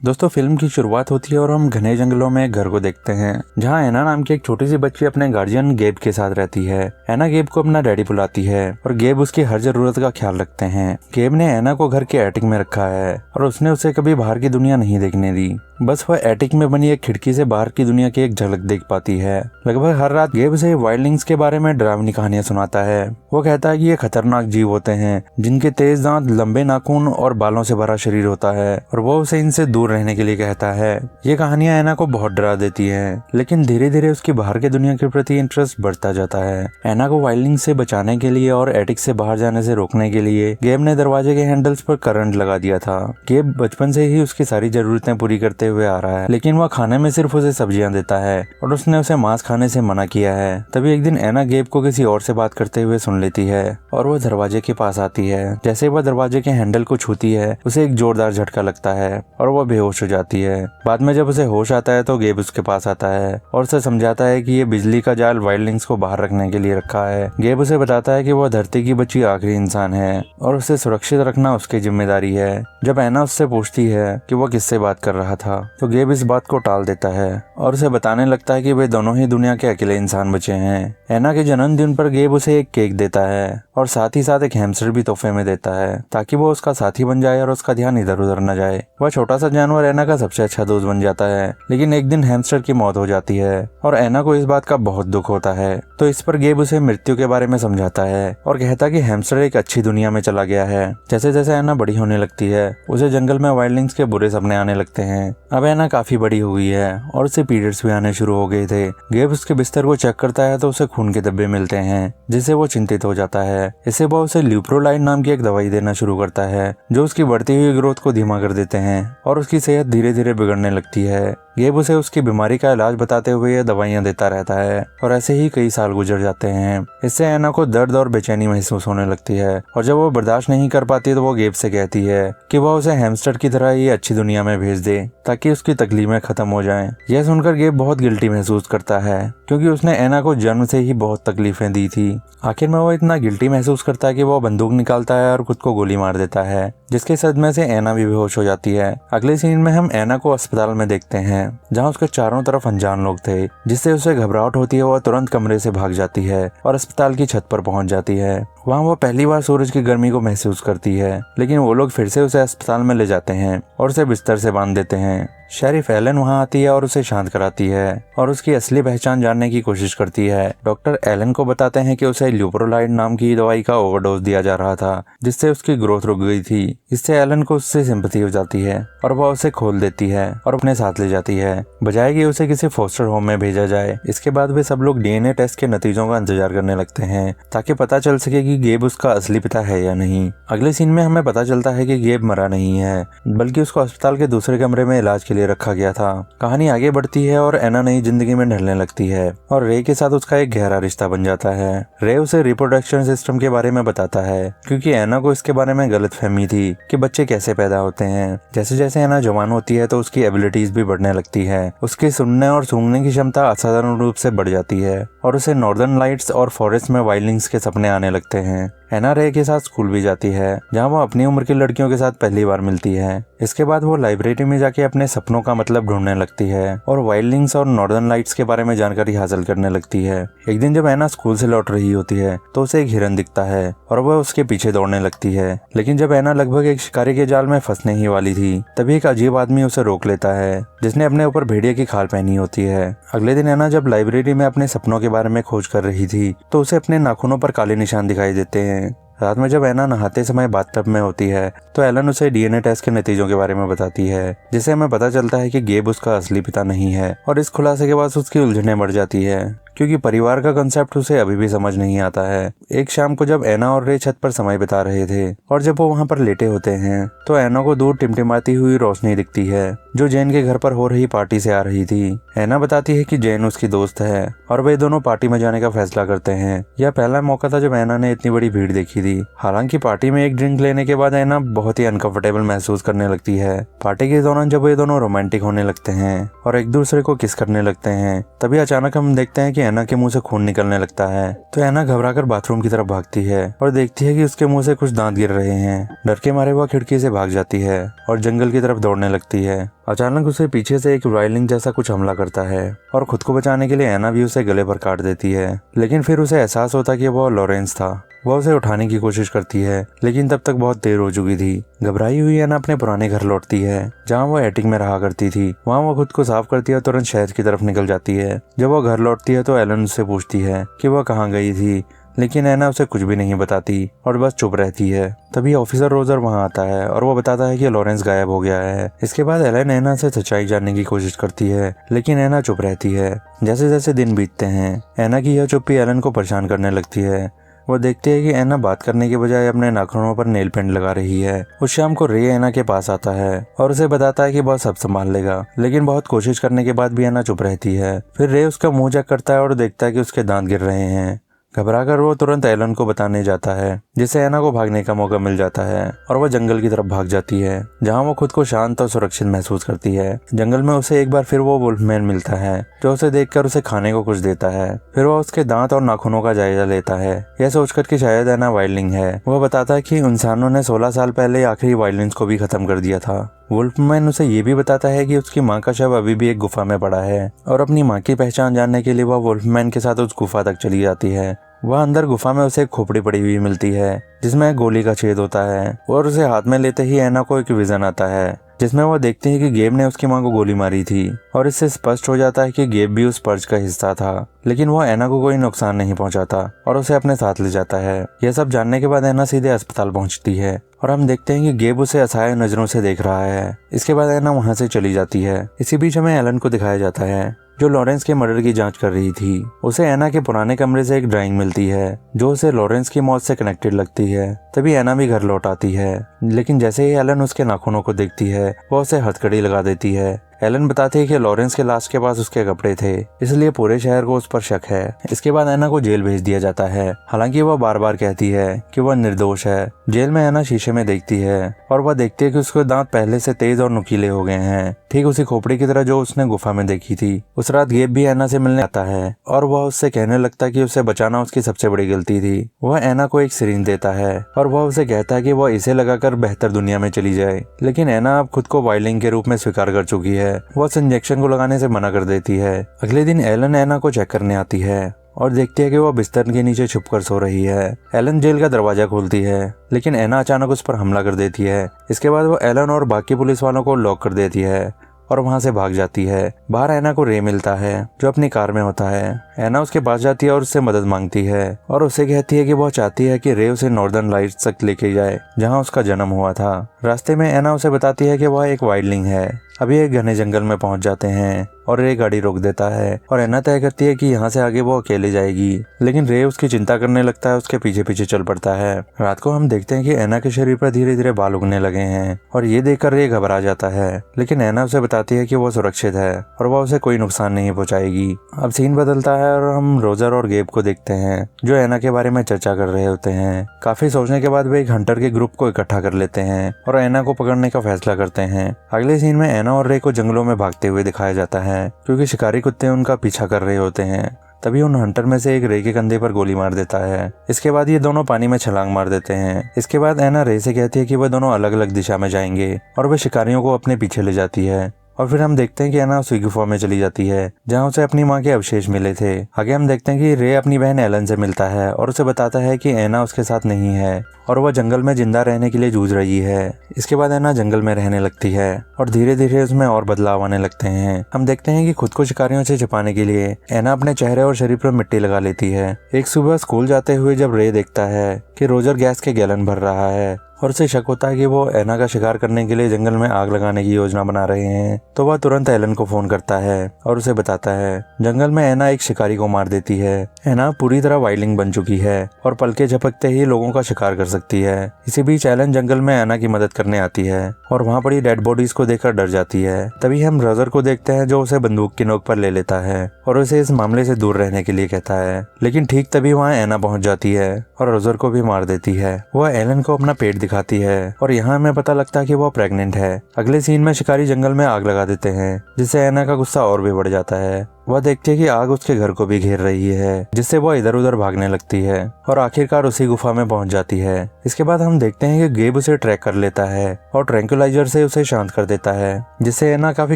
दोस्तों फिल्म की शुरुआत होती है और हम घने जंगलों में एक घर को देखते हैं जहां एना नाम की एक छोटी सी बच्ची अपने गार्जियन गेब के साथ रहती है। एना गेब को अपना डैडी बुलाती है और गेब उसकी हर जरूरत का ख्याल रखते हैं। गेब ने एना को घर के एटिक में रखा है और उसने उसे कभी बाहर की दुनिया नहीं देखने दी। बस वह एटिक में बनी एक खिड़की से बाहर की दुनिया की एक झलक देख पाती है। लगभग हर रात गेब उसे वाइल्डलिंग्स के बारे में डरावनी कहानियां सुनाता है। वो कहता है कि ये खतरनाक जीव होते हैं जिनके तेज दांत, लंबे नाखून और बालों से भरा शरीर होता है और वो उसे इनसे दूर रहने के लिए कहता है। ये कहानियां एना को बहुत डरा देती हैं, लेकिन धीरे धीरे उसकी बाहर के दुनिया के प्रति इंटरेस्ट बढ़ता जाता है। एना को वाइल्डलिंग से बचाने के लिए और एटिक से बाहर जाने से रोकने के लिए गेब ने दरवाजे के हैंडल्स पर करंट लगा दिया था। गेब बचपन से ही उसकी सारी जरूरतें पूरी करते हुए आ रहा है, लेकिन वह खाने में सिर्फ उसे सब्जियां देता है और उसने उसे मांस खाने से मना किया है। तभी एक दिन एना गेब को किसी और से बात करते हुए सुन लेती है और वह दरवाजे के पास आती है। जैसे वह दरवाजे के हैंडल को छूती है उसे एक जोरदार झटका लगता है और वह बेहोश हो जाती है। बाद में जब उसे होश आता है तो गेब उसके पास आता है और उसे समझाता है कि ये बिजली का जाल वाइल्डलिंग्स को बाहर रखने के लिए रखा है। गेब उसे बताता है कि वह धरती की बची आखिरी इंसान है और उसे सुरक्षित रखना उसकी जिम्मेदारी है। जब एना उससे पूछती है कि वह किससे बात कर रहा था तो गेब इस बात को टाल देता है और उसे बताने लगता है कि वे दोनों ही दुनिया के अकेले इंसान बचे हैं। एना के जन्मदिन पर गेब उसे एक केक देता है और साथ ही साथ एक हैमस्टर भी तोहफे में देता है ताकि वो उसका साथी बन जाए और उसका ध्यान इधर उधर न जाए। वह छोटा सा जानवर एना का सबसे अच्छा दोस्त बन जाता है, लेकिन एक दिन हैमस्टर की मौत हो जाती है और एना को इस बात का बहुत दुख होता है। तो इस पर गेब उसे मृत्यु के बारे में समझाता है और कहता कि हैमस्टर एक अच्छी दुनिया में चला गया है। जैसे जैसे एना बड़ी होने लगती है उसे जंगल में वाइल्डलिंग्स के बुरे सपने आने लगते हैं। अब एना काफी बड़ी हो गई है और उसे पीरियड्स भी आने शुरू हो गए थे। गेब उसके बिस्तर को चेक करता है तो उसे खून के धब्बे मिलते हैं, जिससे वो चिंतित हो जाता है। इससे वो उसे ल्यूप्रोलाइड नाम की एक दवाई देना शुरू करता है जो उसकी बढ़ती हुई ग्रोथ को धीमा कर देते हैं और उसकी सेहत धीरे धीरे बिगड़ने लगती है। गेब उसे उसकी बीमारी का इलाज बताते हुए ये दवाइयां देता रहता है और ऐसे ही कई साल गुजर जाते हैं। इससे एना को दर्द और बेचैनी महसूस होने लगती है और जब वो बर्दाश्त नहीं कर पाती तो वो गेब से कहती है कि वह उसे हैमस्टर की तरह ही अच्छी दुनिया में भेज दे ताकि उसकी तकलीफें खत्म हो जाएं। यह सुनकर गेब बहुत गिल्टी महसूस करता है क्योंकि उसने एना को जन्म से ही बहुत तकलीफें दी थी। आखिर में वो इतना गिल्टी महसूस करता है कि वो बंदूक निकालता है और खुद को गोली मार देता है, जिसके सदमे से एना भी बेहोश हो जाती है। अगले सीन में हम एना को अस्पताल में देखते हैं जहां उसके चारों तरफ अनजान लोग थे, जिससे उसे घबराहट होती है। वह तुरंत कमरे से भाग जाती है और अस्पताल की छत पर पहुंच जाती है। वहां वो पहली बार सूरज की गर्मी को महसूस करती है, लेकिन वो लोग फिर से उसे अस्पताल में ले जाते हैं और उसे बिस्तर से बांध देते हैं। शेरिफ एलन वहां आती है और उसे शांत कराती है और उसकी असली पहचान जानने की कोशिश करती है। डॉक्टर एलन को बताते हैं कि उसे ल्यूप्रोलाइड नाम की दवाई का ओवरडोज दिया जा रहा था, जिससे उसकी ग्रोथ रुक गई थी। इससे एलन को उससे सिंपैथी हो जाती है और वह उसे खोल देती है और अपने साथ ले जाती है, बजाय कि उसे किसी फोस्टर होम में भेजा जाए। इसके बाद वे सब लोग डीएनए टेस्ट के नतीजों का इंतजार करने लगते हैं ताकि पता चल सके कि गेब उसका असली पिता है या नहीं। अगले सीन में हमें पता चलता है कि गेब मरा नहीं है, बल्कि उसको अस्पताल के दूसरे कमरे में इलाज के लिए रखा गया था। कहानी आगे बढ़ती है और एना नई जिंदगी में ढलने लगती है और रे के साथ उसका एक गहरा रिश्ता बन जाता है। रे उसे रिप्रोडक्शन सिस्टम के बारे में बताता है क्योंकि एना को इसके बारे में गलतफहमी थी कि बच्चे कैसे पैदा होते हैं। जैसे जैसे एना जवान होती है तो उसकी एबिलिटीज भी बढ़ने लगती है। उसकी सुनने और सूंघने की क्षमता असाधारण रूप से बढ़ जाती है और उसे नॉर्दर्न लाइट्स और फॉरेस्ट में वाइल्डलिंग्स के सपने आने लगते हैं। एना रे के साथ स्कूल भी जाती है जहां वो अपनी उम्र की लड़कियों के साथ पहली बार मिलती है। इसके बाद वो लाइब्रेरी में जाके अपने सपनों का मतलब ढूंढने लगती है और वाइल्डलिंग्स और नॉर्दर्न लाइट्स के बारे में जानकारी हासिल करने लगती है। एक दिन जब एना स्कूल से लौट रही होती है तो उसे एक हिरन दिखता है और वह उसके पीछे दौड़ने लगती है, लेकिन जब एना लगभग एक शिकारी के जाल में फंसने ही वाली थी तभी एक अजीब आदमी उसे रोक लेता है जिसने अपने ऊपर भेड़िए की खाल पहनी होती है। अगले दिन एना जब लाइब्रेरी में अपने सपनों के बारे में खोज कर रही थी तो उसे अपने नाखूनों पर काले निशान दिखाई देते हैं। रात में जब एना नहाते समय बाथटब में होती है तो एलन उसे डीएनए टेस्ट के नतीजों के बारे में बताती है, जिससे हमें पता चलता है कि गेब उसका असली पिता नहीं है। और इस खुलासे के बाद उसकी उलझनें बढ़ जाती है क्योंकि परिवार का कंसेप्ट उसे अभी भी समझ नहीं आता है। एक शाम को जब एना और रे छत पर समय बिता रहे थे और जब वो वहां पर लेटे होते हैं तो एना को दूर टिमटिमाती हुई रोशनी दिखती है जो जेन के घर पर हो रही पार्टी से आ रही थी। एना बताती है कि जेन उसकी दोस्त है और वे दोनों पार्टी में जाने का फैसला करते हैं। यह पहला मौका था जब एना ने इतनी बड़ी भीड़ देखी थी। हालांकि पार्टी में एक ड्रिंक लेने के बाद एना बहुत ही अनकंफर्टेबल महसूस करने लगती है। पार्टी के दौरान जब वे दोनों रोमांटिक होने लगते हैं और एक दूसरे को किस करने लगते हैं तभी अचानक हम देखते हैं कि एना के मुंह से खून निकलने लगता है। तो एना घबराकर बाथरूम की तरफ भागती है और देखती है कि उसके मुंह से कुछ दांत गिर रहे हैं। डर के मारे वह खिड़की से भाग जाती है और जंगल की तरफ दौड़ने लगती है। अचानक उसे पीछे से एक वायलिन जैसा कुछ हमला करता है और खुद को बचाने के लिए एना भी उसे गले पर काट देती है। लेकिन फिर उसे एहसास होता कि वह लॉरेंस था। वह उसे उठाने की कोशिश करती है, लेकिन तब तक बहुत देर हो चुकी थी। घबराई हुई एना अपने पुराने घर लौटती है, जहाँ वह एटिक में रहा करती थी। वहाँ वह खुद को साफ करती है और तुरंत शहर की तरफ निकल जाती है। जब वह घर लौटती है तो एलन उससे पूछती है कि वह कहाँ गई थी, लेकिन एना उसे कुछ भी नहीं बताती और बस चुप रहती है। तभी ऑफिसर रोजर वहाँ आता है और वो बताता है कि लॉरेंस गायब हो गया है। इसके बाद एलन एना से सच्चाई जानने की कोशिश करती है, लेकिन एना चुप रहती है। जैसे जैसे दिन बीतते हैं, एना की यह चुप्पी एलन को परेशान करने लगती है। वो देखते है कि एना बात करने के बजाय अपने नाखूनों पर नेल पेंट लगा रही है। उस शाम को रे एना के पास आता है और उसे बताता है कि वह सब संभाल लेगा, लेकिन बहुत कोशिश करने के बाद भी एना चुप रहती है। फिर रे उसका मुंह चेक करता है और देखता है कि उसके दांत गिर रहे हैं। घबराकर वो तुरंत एलन को बताने जाता है, जिससे एना को भागने का मौका मिल जाता है और वह जंगल की तरफ भाग जाती है, जहां वो खुद को शांत और सुरक्षित महसूस करती है। जंगल में उसे एक बार फिर वो वुल्फमैन मिलता है, जो उसे देखकर उसे खाने को कुछ देता है। फिर वह उसके दांत और नाखूनों का जायजा लेता है, यह सोचकर कि शायद एना वाइल्डिंग है। वह बताता है कि इंसानों ने 16 साल पहले आखिरी वायलेंस को भी खत्म कर दिया था। वुल्फमैन उसे ये भी बताता है कि उसकी माँ का शव अभी भी एक गुफा में पड़ा है और अपनी माँ की पहचान जानने के लिए वह वुल्फमैन के साथ उस गुफा तक चली जाती है। वह अंदर गुफा में उसे एक खोपड़ी पड़ी हुई मिलती है, जिसमें गोली का छेद होता है और उसे हाथ में लेते ही एना को एक विजन आता है, जिसमें वह देखते हैं कि गेब ने उसकी मां को गोली मारी थी और इससे स्पष्ट हो जाता है कि गेब भी उस पर्च का हिस्सा था। लेकिन वह एना को कोई नुकसान नहीं पहुंचाता और उसे अपने साथ ले जाता है। यह सब जानने के बाद एना सीधे अस्पताल पहुंचती है और हम देखते हैं कि गेब उसे असहाय नजरों से देख रहा है। इसके बाद एना वहां से चली जाती है। इसी बीच हमें एलन को दिखाया जाता है, जो लॉरेंस के मर्डर की जांच कर रही थी। उसे एना के पुराने कमरे से एक ड्राइंग मिलती है, जो उसे लॉरेंस की मौत से कनेक्टेड लगती है। तभी एना भी घर लौट आती है, लेकिन जैसे ही एलन उसके नाखूनों को देखती है, वह उसे हथकड़ी लगा देती है। एलन बताती है कि लॉरेंस के लाश के पास उसके कपड़े थे, इसलिए पूरे शहर को उस पर शक है। इसके बाद एना को जेल भेज दिया जाता है, हालांकि वह बार बार कहती है कि वह निर्दोष है। जेल में एना शीशे में देखती है और वह देखती है कि उसके दांत पहले से तेज और नुकीले हो गए हैं, ठीक उसी खोपड़ी की तरह जो उसने गुफा में देखी थी। उस रात गेब भी एना से मिलने आता है और वह उससे कहने लगता है कि उसे बचाना उसकी सबसे बड़ी गलती थी। वह एना को एक सिरिंज देता है और वह उसे कहता है कि वह इसे लगाकर बेहतर दुनिया में चली जाए, लेकिन एना अब खुद को वाइल्डिंग के रूप में स्वीकार कर चुकी है। वह उस इंजेक्शन को लगाने से मना कर देती है। अगले दिन एलन एना को चेक करने आती है और देखती है कि वह बिस्तर के नीचे छुपकर सो रही है। एलन जेल का दरवाजा खोलती है, लेकिन एना अचानक उस पर हमला कर देती है। इसके बाद वो एलन और बाकी पुलिस वालों को लॉक कर देती है और वहां से भाग जाती है। बाहर एना को रे मिलता है, जो अपनी कार में होता है। एना उसके पास जाती है और उससे मदद मांगती है और उससे कहती है कि वह चाहती है कि रे उसे नॉर्दर्न लाइट्स तक लेके जाए, जहां उसका जन्म हुआ था। रास्ते में एना उसे बताती है कि वह एक वाइल्डलिंग है। अभी एक घने जंगल में पहुंच जाते हैं और रे गाड़ी रोक देता है और एना तय करती है कि यहाँ से आगे वो अकेले जाएगी, लेकिन रे उसकी चिंता करने लगता है, उसके पीछे पीछे चल पड़ता है। रात को हम देखते हैं कि एना के शरीर पर धीरे धीरे बाल उगने लगे हैं और ये देखकर रे घबरा जाता है, लेकिन एना उसे बताती है कि वो सुरक्षित है और वह उसे कोई नुकसान नहीं पहुंचाएगी। अब सीन बदलता है और हम रोजर और गेब को देखते हैं, जो एना के बारे में चर्चा कर रहे होते हैं। काफी सोचने के बाद वे एक हंटर के ग्रुप को इकट्ठा कर लेते हैं और एना को पकड़ने का फैसला करते हैं। अगले सीन में एना और रे को जंगलों में भागते हुए दिखाया जाता है, क्योंकि शिकारी कुत्ते उनका पीछा कर रहे होते हैं। तभी उन हंटर में से एक रे के कंधे पर गोली मार देता है। इसके बाद ये दोनों पानी में छलांग मार देते हैं। इसके बाद एना रे से कहती है कि वह दोनों अलग अलग दिशा में जाएंगे और वह शिकारियों को अपने पीछे ले जाती है। और फिर हम देखते हैं कि एना उसी गुफा में चली जाती है, जहां उसे अपनी मां के अवशेष मिले थे। आगे हम देखते हैं कि रे अपनी बहन एलन से मिलता है और उसे बताता है कि एना उसके साथ नहीं है और वह जंगल में जिंदा रहने के लिए जूझ रही है। इसके बाद एना जंगल में रहने लगती है और धीरे धीरे उसमें और बदलाव आने लगते हैं। हम देखते हैं कि खुद को शिकारियों से छिपाने के लिए एना अपने चेहरे और शरीर पर मिट्टी लगा लेती है। एक सुबह स्कूल जाते हुए जब रे देखता है कि रोजर गैस के गैलन भर रहा है और उसे शक होता है कि वो एना का शिकार करने के लिए जंगल में आग लगाने की योजना बना रहे हैं, तो वह तुरंत एलन को फोन करता है और उसे बताता है जंगल में एना एक शिकारी को मार देती है। एना पूरी तरह वाइल्डिंग बन चुकी है और पलके झपकते ही लोगों का शिकार कर सकती है। इसी बीच एलन जंगल में एना की मदद करने आती है और वहाँ पड़ी डेड बॉडीज को देखकर डर जाती है। तभी हम रोजर को देखते हैं, जो उसे बंदूक की नोक पर ले लेता है और उसे इस मामले से दूर रहने के लिए कहता है। लेकिन ठीक तभी वहाँ एना पहुँच जाती है और रोजर को भी मार देती है। वह एलन को अपना पेट दिखाती है और यहाँ हमें पता लगता है कि वो प्रेग्नेंट है। अगले सीन में शिकारी जंगल में आग लगा देते हैं, जिससे एना का गुस्सा और भी बढ़ जाता है वह देखती है कि आग उसके घर को भी घेर रही है, जिससे वह इधर उधर भागने लगती है और आखिरकार उसी गुफा में पहुंच जाती है। इसके बाद हम देखते हैं कि गेब उसे ट्रैक कर लेता है और ट्रैंक्विलाइजर से उसे शांत कर देता है, जिससे एना काफी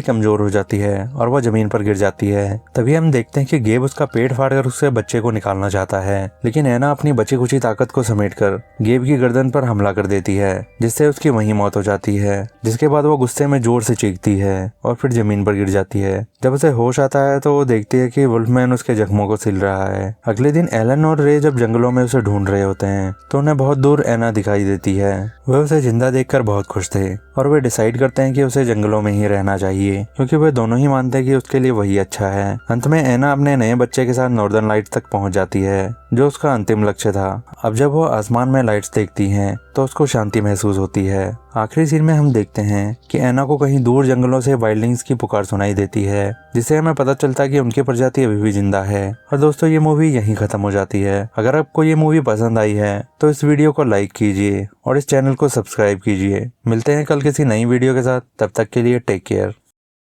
कमजोर हो जाती है और वह जमीन पर गिर जाती है। तभी हम देखते हैं कि गेब उसका पेट फाड़कर उससे बच्चे को निकालना चाहता है, लेकिन एना अपनी बची कुची ताकत को समेटकर गेब की गर्दन पर हमला कर देती है, जिससे उसकी वहीं मौत हो जाती है। जिसके बाद वो गुस्से में जोर से चीखती है और फिर जमीन पर गिर जाती है। जब उसे होश आता है तो वो देखती है कि वुल्फमैन उसके जख्मों को सिल रहा है। अगले दिन एलन और रे जब जंगलों में उसे ढूंढ रहे होते हैं तो उन्हें बहुत दूर एना दिखाई देती है। वे उसे जिंदा देखकर बहुत खुश थे और वे डिसाइड करते हैं कि उसे जंगलों में ही रहना चाहिए, क्योंकि वे दोनों ही मानते हैं कि उसके लिए वही अच्छा है। अंत में एना अपने नए बच्चे के साथ नॉर्दर्न लाइट्स तक पहुंच जाती है, जो उसका अंतिम लक्ष्य था। अब जब वो आसमान में लाइट्स देखती हैं तो उसको शांति महसूस होती है। आखिरी सीन में हम देखते हैं कि एना को कहीं दूर जंगलों से वाइल्डलिंग्स की पुकार सुनाई देती है, जिससे हमें पता चलता है कि उनकी प्रजाति अभी भी जिंदा है। और दोस्तों, ये मूवी यहीं खत्म हो जाती है। अगर आपको ये मूवी पसंद आई है तो इस वीडियो को लाइक कीजिए और इस चैनल को सब्सक्राइब कीजिए। मिलते हैं कल किसी नई वीडियो के साथ, तब तक के लिए टेक केयर।